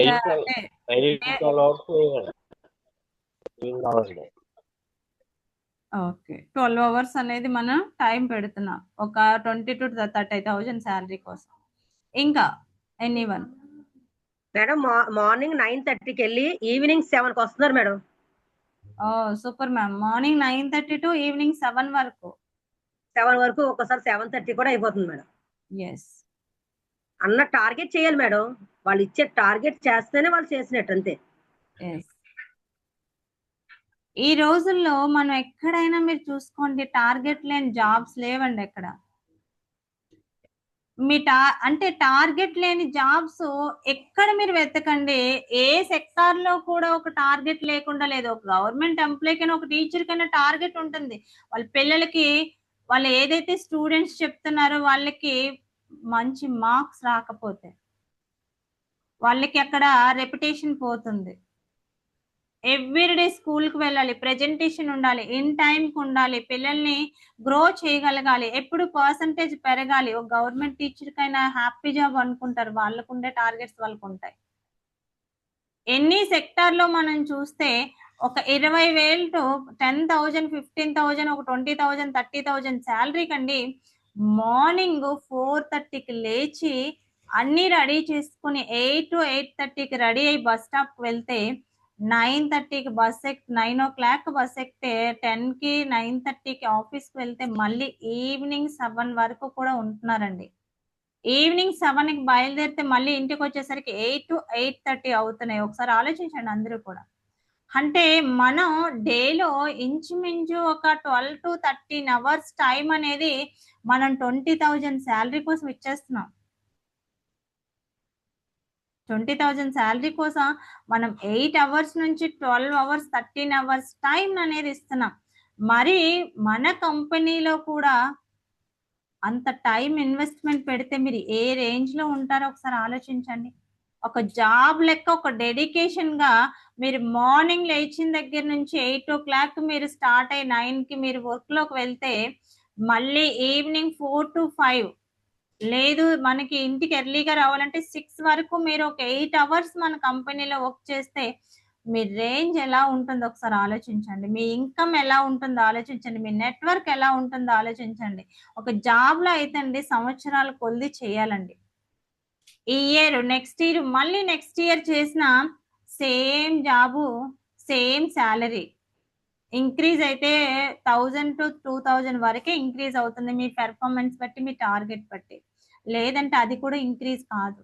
okay. 12 hours అనేది మనం టైం పెడుతున్నాం ఒక 20 to 30,000 శాలరీ కోసం. ఇంకా ఎనీవన్?
మేడం మార్నింగ్ 9:30కి వెళ్ళి ఈవినింగ్ 7కి వస్తున్నారు madam.
Oh super ma'am. Morning 9:30 to evening 7 వరకు.
7 వరకు ఒకసారి 7:30 కూడా అయిపోతుంది మేడం.
ఎస్
అన్న టార్గెట్ చేయాలి మేడం. వాళ్ళు ఇచ్చే టార్గెట్ చేస్తేనే వాళ్ళు చేసినట్టు అంతే.
ఎస్ ఈ రోజుల్లో మనం ఎక్కడైనా మీరు చూసుకోండి, టార్గెట్ లేని జాబ్స్ లేవండి ఎక్కడ. మీ అంటే టార్గెట్ లేని జాబ్స్ ఎక్కడ మీరు వెతకండి, ఏ సెక్టార్ లో కూడా ఒక టార్గెట్ లేకుండా లేదు. ఒక గవర్నమెంట్ ఎంప్లాయ్ కైనా ఒక టీచర్ కైనా టార్గెట్ ఉంటుంది. వాళ్ళ పిల్లలకి వాళ్ళు ఏదైతే స్టూడెంట్స్ చెప్తున్నారో వాళ్ళకి మంచి మార్క్స్ రాకపోతే వాళ్ళకి అక్కడ రెప్యుటేషన్ పోతుంది. ఎవ్రీడే స్కూల్కి వెళ్ళాలి, ప్రెజెంటేషన్ ఉండాలి, ఇన్ టైంకి ఉండాలి, పిల్లల్ని గ్రో చేయగలగాలి, ఎప్పుడు పర్సంటేజ్ పెరగాలి. ఒక గవర్నమెంట్ టీచర్ కైనా హ్యాపీ జాబ్ అనుకుంటారు, వాళ్ళకు ఉండే టార్గెట్స్ వాళ్ళకు ఉంటాయి. ఎన్ని సెక్టార్ లో మనం చూస్తే ఒక 20,000 to 10,000 15,000 ఒక 20,000 30,000 శాలరీ కండి మార్నింగ్ 4:30కి లేచి అన్ని రెడీ చేసుకుని 8 to 8:30కి రెడీ అయ్యి బస్ స్టాప్ కి వెళ్తే 9:30కి బస్ ఎక్కి 9 o'clock బస్ ఎక్కితే 10కి 9:30కి ఆఫీస్కి వెళ్తే మళ్ళీ ఈవినింగ్ 7 వరకు కూడా ఉంటున్నారండి. ఈవినింగ్ 7కి బయలుదేరితే మళ్ళీ ఇంటికి వచ్చేసరికి 8 to 8:30 అవుతున్నాయి. ఒకసారి ఆలోచించండి అందరూ కూడా. అంటే మనం డేలో ఇంచుమించు ఒక 12 to 13 hours టైం అనేది మనం 20,000 శాలరీ కోసం ఇచ్చేస్తున్నాం. 20,000 శాలరీ కోసం మనం 8 hours నుంచి 12 hours 13 hours టైం అనేది ఇస్తున్నాం. మరి మన కంపెనీలో కూడా అంత టైం ఇన్వెస్ట్మెంట్ పెడితే మీరు ఏ రేంజ్ లో ఉంటారో ఒకసారి ఆలోచించండి. ఒక జాబ్ లెక్క ఒక డెడికేషన్ గా మీరు మార్నింగ్ లేచిన దగ్గర నుంచి 8 o'clock మీరు స్టార్ట్ అయ్యి 9కి మీరు వర్క్ లోకి వెళ్తే మళ్ళీ ఈవినింగ్ 4 to 5 లేదు, మనకి ఇంటికి ఎర్లీగా రావాలంటే 6 వరకు మీరు ఒక 8 hours మన కంపెనీలో వర్క్ చేస్తే మీ రేంజ్ ఎలా ఉంటుందో ఒకసారి ఆలోచించండి. మీ ఇన్కమ్ ఎలా ఉంటుందో ఆలోచించండి. మీ నెట్వర్క్ ఎలా ఉంటుందో ఆలోచించండి. ఒక జాబ్ లో అయితే అండి సంవత్సరాల కొద్ది చేయాలండి. ఈ ఇయర్ నెక్స్ట్ ఇయర్ మళ్ళీ నెక్స్ట్ ఇయర్ చేసిన same job same salary increase అయితే 1000 to 2000 వరకే ఇంక్రీజ్ అవుతుంది మీ పెర్ఫార్మెన్స్ బట్టి, మీ టార్గెట్ బట్టి. లేదంటే అది కూడా ఇంక్రీజ్ కాదు.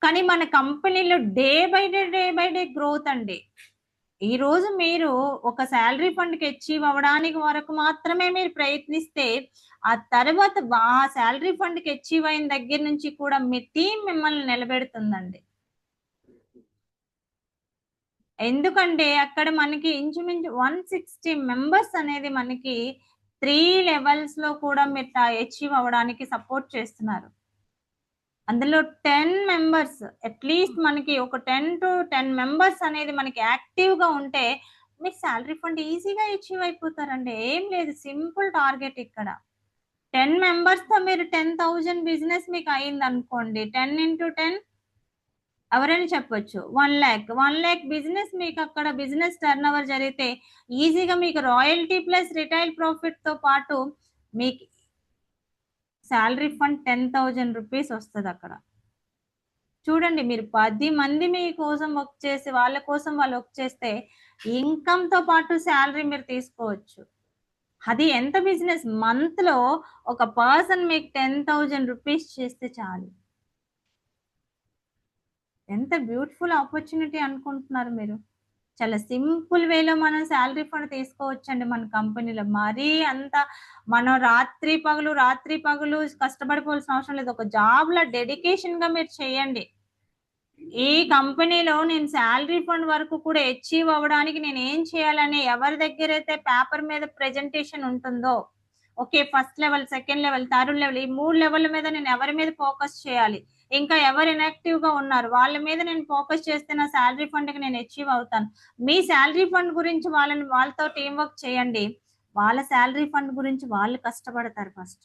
కానీ మన కంపెనీలో డే బై డే గ్రోత్ అండి. ఈ రోజు మీరు ఒక శాలరీ ఫండ్కి అచీవ్ అవ్వడానికి వరకు మాత్రమే మీరు ప్రయత్నిస్తే ఆ తర్వాత ఆ శాలరీ ఫండ్కి అచీవ్ అయిన దగ్గర నుంచి కూడా మీ టీం మిమ్మల్ని నిలబెడుతుందండి. ఎందుకంటే అక్కడ మనకి ఇంచుమించు 160 మెంబర్స్ అనేది మనకి 3 levels లో కూడా మీరు అచీవ్ అవ్వడానికి సపోర్ట్ చేస్తున్నారు. అందులో 10 మెంబర్స్ అట్లీస్ట్ మనకి ఒక 10 to 10 మెంబర్స్ అనేది మనకి యాక్టివ్ గా ఉంటే మీరు శాలరీ ఫండ్ ఈజీగా అచీవ్ అయిపోతారండి. ఏం లేదు, సింపుల్ టార్గెట్ ఇక్కడ. 10 మెంబర్స్ తో మీరు 10,000 బిజినెస్ మీకు అయింది అనుకోండి. 10 into 10 ఎవరైనా చెప్పొచ్చు 1 lakh. 1 lakh బిజినెస్ మీకు అక్కడ బిజినెస్ టర్న్ ఓవర్ జరిగితే ఈజీగా మీకు రాయల్టీ ప్లస్ రిటైల్ ప్రాఫిట్ తో పాటు మీకు శాలరీ ఫండ్ 10,000 రూపీస్ వస్తుంది అక్కడ. చూడండి, మీరు 10 మంది మీకోసం వర్క్ చేసి వాళ్ళ కోసం వాళ్ళు వర్క్ చేస్తే ఇన్కమ్ తో పాటు శాలరీ మీరు తీసుకోవచ్చు. అది ఎంత బిజినెస్, మంత్ లో ఒక పర్సన్ మీకు 10,000 రూపీస్ చేస్తే చాలు. ఎంత బ్యూటిఫుల్ ఆపర్చునిటీ అనుకుంటున్నారు మీరు. చాలా సింపుల్ వేలో మనం శాలరీ ఫండ్ తీసుకోవచ్చండి మన కంపెనీలో. మరీ అంత మనం రాత్రి పగలు కష్టపడిపోవాల్సిన అవసరం లేదు. ఒక జాబ్ లో డెడికేషన్ గా మీరు చేయండి. ఈ కంపెనీలో నేను శాలరీ ఫండ్ వరకు కూడా అచీవ్ అవ్వడానికి నేను ఏం చేయాలని ఎవరి దగ్గర అయితే పేపర్ మీద ప్రెజెంటేషన్ ఉంటుందో, okay first level, second level, third level, ఈ 3 లెవెల్ మీద నేను ఎవరి మీద ఫోకస్ చేయాలి, ఇంకా ఎవరు ఇన్యాక్టివ్ గా ఉన్నారు వాళ్ళ మీద నేను ఫోకస్ చేస్తే నా శాలరీ ఫండ్ కి నేను అచీవ్ అవుతాను. మీ శాలరీ ఫండ్ గురించి వాళ్ళతో టీం వర్క్ చేయండి. వాళ్ళ శాలరీ ఫండ్ గురించి వాళ్ళు కష్టపడతారు ఫస్ట్.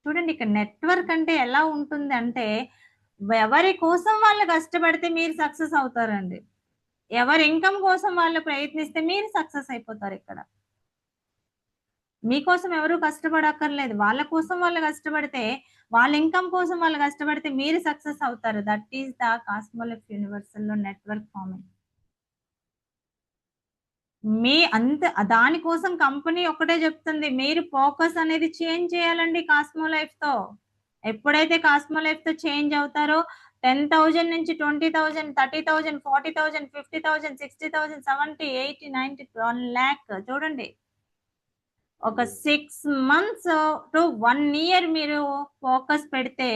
చూడండి, ఇక్కడ నెట్వర్క్ అంటే ఎలా ఉంటుంది అంటే ఎవరి కోసం వాళ్ళు కష్టపడితే మీరు సక్సెస్ అవుతారండి. ఎవరి ఇన్కమ్ కోసం వాళ్ళు ప్రయత్నిస్తే మీరు సక్సెస్ అయిపోతారు. ఇక్కడ మీకోసం ఎవరు కష్టపడక్కర్లేదు, వాళ్ళ కోసం వాళ్ళు కష్టపడితే, వాళ్ళ ఇన్కమ్ కోసం వాళ్ళు కష్టపడితే మీరు సక్సెస్ అవుతారు. దట్ ఈస్ ద కాస్మోలిఫ్ యూనివర్సల్ లో నెట్వర్క్ ఫార్మింగ్. మీ దానికోసం కంపెనీ ఒకటే చెప్తుంది, మీరు ఫోకస్ అనేది చేంజ్ చేయాలండి కాస్మో లైఫ్ తో. ఎప్పుడైతే కాస్మో లైఫ్ తో చేంజ్ అవుతారో 10,000 నుంచి 20,000, 30,000, 40,000, 50,000, 60,000, 70, 80, 90, 1 lakh. చూడండి, ఒక 6 months టు 1 year మీరు ఫోకస్ పెడితే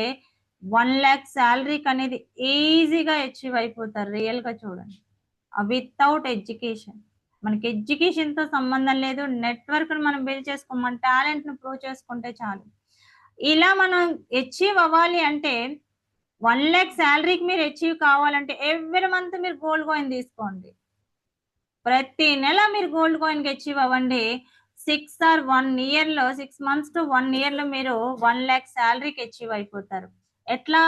1 lakh శాలరీకి అనేది ఈజీగా అచీవ్ అయిపోతారు. రియల్ గా చూడండి, వితౌట్ ఎడ్యుకేషన్. మనకి ఎడ్యుకేషన్ తో సంబంధం లేదు, నెట్వర్క్ మనం బిల్డ్ చేసుకో, మన టాలెంట్ ను ప్రూవ్ చేసుకుంటే చాలు. ఇలా మనం అచీవ్ అవ్వాలి అంటే 1 lakh శాలరీకి మీరు అచీవ్ కావాలంటే ఎవ్రీ మంత్ మీరు గోల్డ్ కాయిన్ తీసుకోండి. ప్రతి నెల మీరు గోల్డ్ కాయిన్ కి అచీవ్ అవ్వండి. 6 or 1 year లో 6 months to 1 year లో మీరు 1 lakh శాలరీకి అచీవ్ అయిపోతారు. ఎట్లా?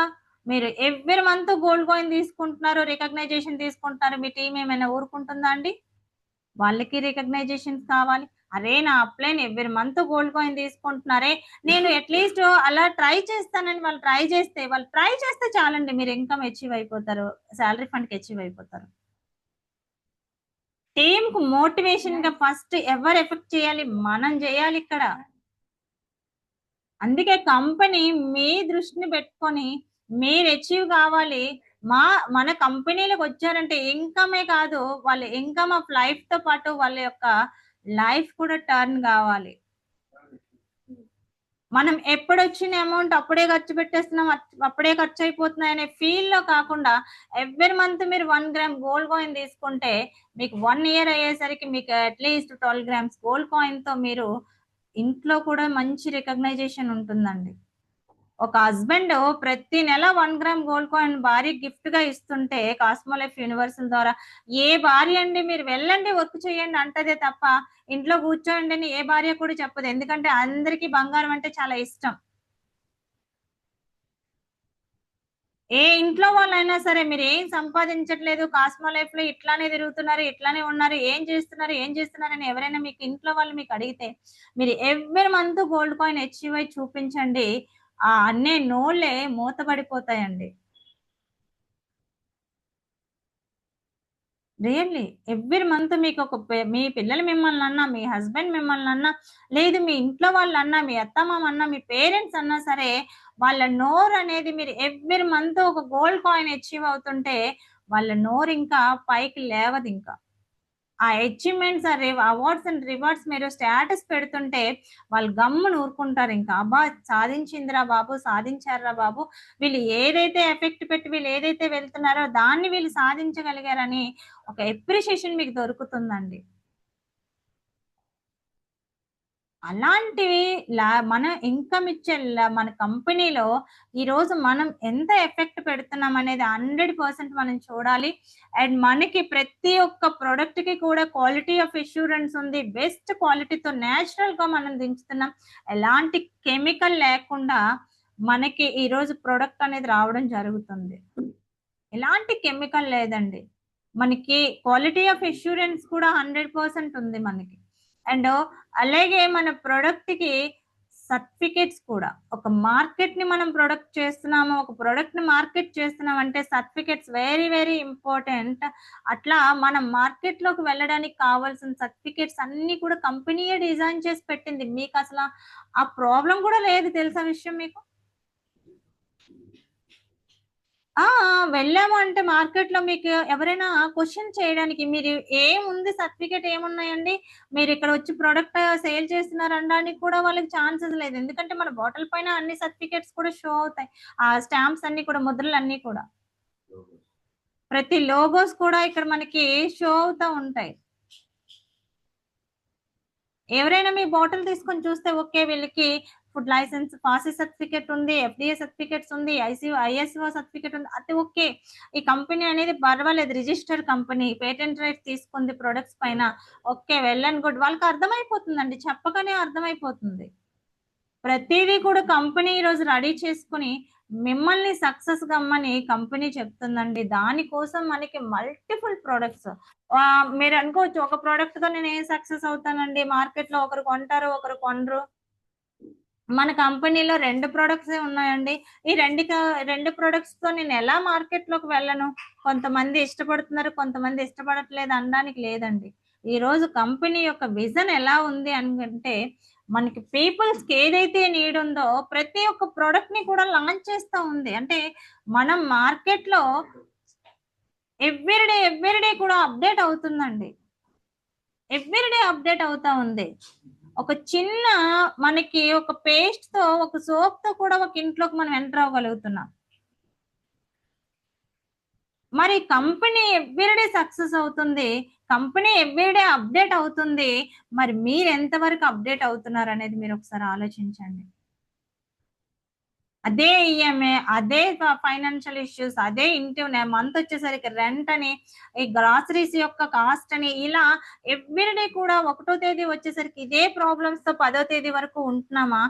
మీరు ఎవ్రీ మంత్ గోల్డ్ కాయిన్ తీసుకుంటున్నారు, రికగ్నైజేషన్ తీసుకుంటున్నారు, మీ టీం ఏమైనా ఊరుకుంటుందా అండి? వాళ్ళకి రికగ్నైజేషన్ కావాలి. అరే నా upline every month gold coin తీసుకుంటున్నారే, నేను అట్లీస్ట్ అలా ట్రై చేస్తానని వాళ్ళు ట్రై చేస్తే చాలండి, మీరు ఇన్కమ్ అచీవ్ అయిపోతారు, శాలరీ ఫండ్ కి అచీవ్ అయిపోతారు. టీమ్ కు మోటివేషన్ గా ఫస్ట్ ఎవరు ఎఫెక్ట్ చేయాలి? మనం చేయాలి ఇక్కడ. అందుకే కంపెనీ మీ దృష్టిని పెట్టుకొని మీరు అచీవ్ కావాలి. మన కంపెనీలకు వచ్చారంటే ఇన్కమే కాదు, వాళ్ళ ఇన్కమ్ ఆఫ్ లైఫ్ తో పాటు వాళ్ళ యొక్క లైఫ్ కూడా టర్న్ కావాలి. మనం ఎప్పుడు వచ్చిన అమౌంట్ అప్పుడే ఖర్చు పెట్టేస్తున్నాం, అప్పుడే ఖర్చు అయిపోతున్నాయి అనే ఫీల్ లో కాకుండా ఎవ్రీ మంత్ మీరు 1 gram గోల్డ్ కాయిన్ తీసుకుంటే మీకు 1 year అయ్యేసరికి మీకు అట్లీస్ట్ 12 grams గోల్డ్ కాయిన్ తో మీరు ఇంట్లో కూడా మంచి రికగ్నైజేషన్ ఉంటుందండి. ఒక హస్బెండ్ ప్రతి నెల 1 gram గోల్డ్ కాయిన్ భార్య గిఫ్ట్ గా ఇస్తుంటే కాస్మో లైఫ్ యూనివర్సల్ ద్వారా ఏ భార్య అండి మీరు వెళ్ళండి వర్క్ చేయండి అంటదే తప్ప ఇంట్లో కూర్చోండి అని ఏ భార్య కూడా చెప్పదు. ఎందుకంటే అందరికీ బంగారం అంటే చాలా ఇష్టం. ఏ ఇంట్లో వాళ్ళైనా సరే మీరు ఏం సంపాదించట్లేదు, కాస్మో లైఫ్ లో ఇట్లానే తిరుగుతున్నారు, ఇట్లానే ఉన్నారు, ఏం చేస్తున్నారు అని ఎవరైనా మీకు ఇంట్లో వాళ్ళు మీకు అడిగితే మీరు every month gold coin achieve అయి చూపించండి. ఆ అన్నే నోళ్ళే మూతపడిపోతాయండి. రియల్లీ ఎవ్రీ మంత్ మీకు మీ పిల్లలు మిమ్మల్ని అన్నా, మీ హస్బెండ్ మిమ్మల్ని అన్నా, లేదు మీ ఇంట్లో వాళ్ళు అన్నా, మీ అత్తమామ అన్నా, మీ పేరెంట్స్ అన్నా సరే వాళ్ళ నోరు అనేది మీరు ఎవ్రీ మంత్ ఒక గోల్డ్ కాయిన్ అచీవ్ అవుతుంటే వాళ్ళ నోరు ఇంకా పైకి లేవదు. ఇంకా ఆ అచీవ్మెంట్స్, అవార్డ్స్ అండ్ రివార్డ్స్ మీరు స్టేటస్ పెడుతుంటే వాళ్ళు గమ్మున ఊరుకుంటారు. ఇంకా అబ్బా సాధించిందిరా బాబు, సాధించారా బాబు, వీళ్ళు ఏదైతే ఎఫెక్ట్ పెట్టి వీళ్ళు ఏదైతే వెళ్తున్నారో దాన్ని వీళ్ళు సాధించగలిగారని ఒక ఎప్రిషియేషన్ మీకు దొరుకుతుందండి. అలాంటివి మన ఇన్కమ్ ఇచ్చే మన కంపెనీలో ఈ రోజు మనం ఎంత ఎఫెక్ట్ పెడుతున్నాం అనేది 100% మనం చూడాలి. అండ్ మనకి ప్రతి ఒక్క ప్రొడక్ట్ కి కూడా క్వాలిటీ ఆఫ్ అష్యూరెన్స్ ఉంది. బెస్ట్ క్వాలిటీతో న్యాచురల్ గా మనం దించుతున్నాం. ఎలాంటి కెమికల్ లేకుండా మనకి ఈ రోజు ప్రొడక్ట్ అనేది రావడం జరుగుతుంది. ఎలాంటి కెమికల్ లేదండి. మనకి క్వాలిటీ ఆఫ్ అష్యూరెన్స్ కూడా 100% ఉంది మనకి. అండ్ అలాగే మన ప్రొడక్ట్ కి సర్టిఫికేట్స్ కూడా, ఒక మార్కెట్ ని మనం ప్రొడక్ట్ చేస్తున్నాము, ఒక ప్రొడక్ట్ ని మార్కెట్ చేస్తున్నాం అంటే సర్టిఫికేట్స్ వెరీ వెరీ ఇంపార్టెంట్. అట్లా మనం మార్కెట్ లోకి వెళ్ళడానికి కావాల్సిన సర్టిఫికేట్స్ అన్ని కూడా కంపెనీయే డిజైన్ చేసి పెట్టింది. మీకు అసలు ఆ ప్రాబ్లం కూడా లేదు, తెలుసా విషయం మీకు? వెళ్ళాము అంటే మార్కెట్ లో మీకు ఎవరైనా క్వశ్చన్ చేయడానికి, మీరు ఏముంది సర్టిఫికేట్ ఏమున్నాయండి, మీరు ఇక్కడ వచ్చి ప్రొడక్ట్ సేల్ చేస్తున్నారు అనడానికి కూడా వాళ్ళకి ఛాన్సెస్ లేదు. ఎందుకంటే మన బాటిల్ పైన అన్ని సర్టిఫికేట్స్ కూడా షో అవుతాయి. ఆ స్టాంప్స్ అన్ని కూడా, ముద్రలు అన్ని కూడా, ప్రతి లోగోస్ కూడా ఇక్కడ మనకి షో అవుతా ఉంటాయి. ఎవరైనా మీ బాటిల్ తీసుకొని చూస్తే ఓకే వీళ్ళకి ఫుడ్ లైసెన్స్, ఫాసీ సర్టిఫికేట్ ఉంది, FDA సర్టిఫికేట్స్ ఉంది, ISO సర్టిఫికేట్ ఉంది, అది ఓకే. ఈ కంపెనీ అనేది పర్వాలేదు, రిజిస్టర్డ్ కంపెనీ, పేటెంట్ రైట్ తీసుకుంది ప్రొడక్ట్స్ పైన, ఓకే వెల్ అండ్ గుడ్. వాళ్ళకి అర్థమైపోతుందండి, చెప్పగానే అర్థమైపోతుంది. ప్రతిదీ కూడా కంపెనీ ఈ రోజు రెడీ చేసుకుని మిమ్మల్ని సక్సెస్ గమ్మని కంపెనీ చెప్తుందండి. దానికోసం మనకి మల్టిపుల్ ప్రొడక్ట్స్. మీరు అనుకోవచ్చు ఒక ప్రోడక్ట్ తో నేను ఏం సక్సెస్ అవుతానండి, మార్కెట్ లో ఒకరు కొంటారు ఒకరు కొనరు. మన కంపెనీలో 2 ప్రొడక్ట్స్ ఉన్నాయండి. ఈ రెండు ప్రొడక్ట్స్ తో నేను ఎలా మార్కెట్ లోకి వెళ్ళను? కొంతమంది ఇష్టపడుతున్నారు, కొంతమంది ఇష్టపడట్లేదు అనడానికి లేదండి. ఈ రోజు కంపెనీ యొక్క విజన్ ఎలా ఉంది అంటే, మనకి పీపుల్స్ కి ఏదైతే నీడ్ ఉందో ప్రతి ఒక్క ప్రొడక్ట్ ని కూడా లాంచ్ చేస్తూ ఉంది. అంటే మనం మార్కెట్ లో ఎవ్రీడే కూడా అప్డేట్ అవుతుందండి. ఎవ్రీడే అప్డేట్ అవుతా ఉంది. ఒక చిన్న మనకి ఒక పేస్ట్ తో, ఒక సోప్ తో కూడా ఒక ఇంట్లోకి మనం ఎంటర్ అవ్వగలుగుతున్నాం. మరి కంపెనీ ఎవ్రీడే సక్సెస్ అవుతుంది, కంపెనీ ఎవ్రీడే అప్డేట్ అవుతుంది. మరి మీరు ఎంతవరకు అప్డేట్ అవుతున్నారు అనేది మీరు ఒకసారి ఆలోచించండి. అదే ఈఎంఐ, అదే ఫైనాన్షియల్ ఇష్యూస్, అదే ఇంటి మంత్ వచ్చేసరికి రెంట్ అని, ఈ గ్రాసరీస్ యొక్క కాస్ట్ అని, ఇలా ఎవ్రీడే కూడా 1వ తేదీ వచ్చేసరికి ఇదే ప్రాబ్లమ్స్ తో 10వ తేదీ వరకు ఉంటున్నామా?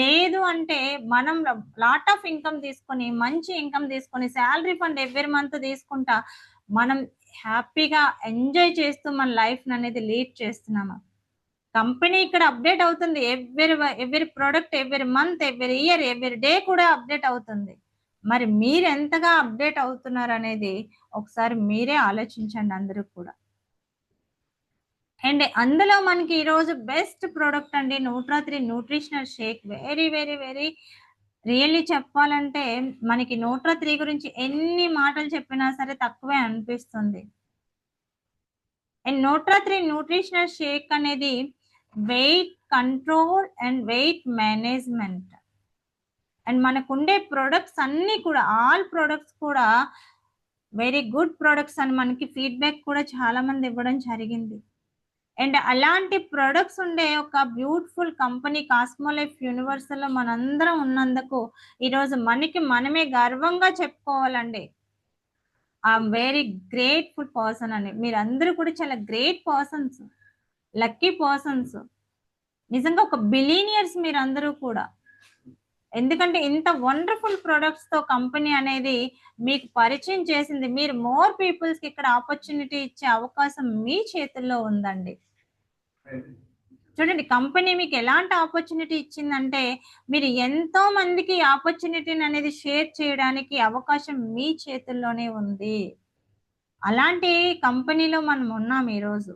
లేదు అంటే మనం లాట్ ఆఫ్ ఇన్కమ్ తీసుకొని, మంచి ఇన్కమ్ తీసుకొని, శాలరీ ఫండ్ ఎవ్రీ మంత్ తీసుకుంటా మనం హ్యాపీగా ఎంజాయ్ చేస్తూ మన లైఫ్ అనేది లీడ్ చేస్తున్నామా? కంపెనీ ఇక్కడ అప్డేట్ అవుతుంది. Every product, every month, every year, every day కూడా అప్డేట్ అవుతుంది. మరి మీరు ఎంతగా అప్డేట్ అవుతున్నారు అనేది ఒకసారి మీరే ఆలోచించండి అందరూ కూడా. అండ్ అందులో మనకి ఈరోజు బెస్ట్ ప్రోడక్ట్ అండి Nutra three nutritional shake. Very very very really చెప్పాలంటే మనకి న్యూట్రా3 గురించి ఎన్ని మాటలు చెప్పినా సరే తక్కువే అనిపిస్తుంది. అండ్ న్యూట్రా3 న్యూట్రిషనల్ షేక్ అనేది weight control and weight management. And మనకు ఉండే ప్రొడక్ట్స్ అన్ని కూడా, ఆల్ ప్రొడక్ట్స్ కూడా వెరీ గుడ్ ప్రొడక్ట్స్ అని మనకి ఫీడ్బ్యాక్ కూడా చాలా మంది ఇవ్వడం జరిగింది. అండ్ అలాంటి ప్రొడక్ట్స్ ఉండే ఒక బ్యూటిఫుల్ కంపెనీ కాస్మోలైఫ్ యూనివర్సల్ లో మనందరం ఉన్నందుకు ఈరోజు మనమే గర్వంగా చెప్పుకోవాలండి. ఐఎమ్ వెరీ గ్రేట్ఫుల్ పర్సన్ అని. మీరందరూ కూడా చాలా గ్రేట్ పర్సన్స్, లక్కీ పర్సన్స్. నిజంగా ఒక బిలీనియర్స్ మీరందరూ కూడా. ఎందుకంటే ఇంత వండర్ఫుల్ ప్రొడక్ట్స్ తో కంపెనీ అనేది మీకు పరిచయం చేసింది. మీరు మోర్ పీపుల్స్ కి ఇక్కడ ఆపర్చునిటీ ఇచ్చే అవకాశం మీ చేతుల్లో ఉందండి. చూడండి కంపెనీ మీకు ఎలాంటి ఆపర్చునిటీ ఇచ్చిందంటే, మీరు ఎంతో మందికి ఆపర్చునిటీని అనేది షేర్ చేయడానికి అవకాశం మీ చేతుల్లోనే ఉంది. అలాంటి కంపెనీలో మనం ఉన్నాం ఈరోజు.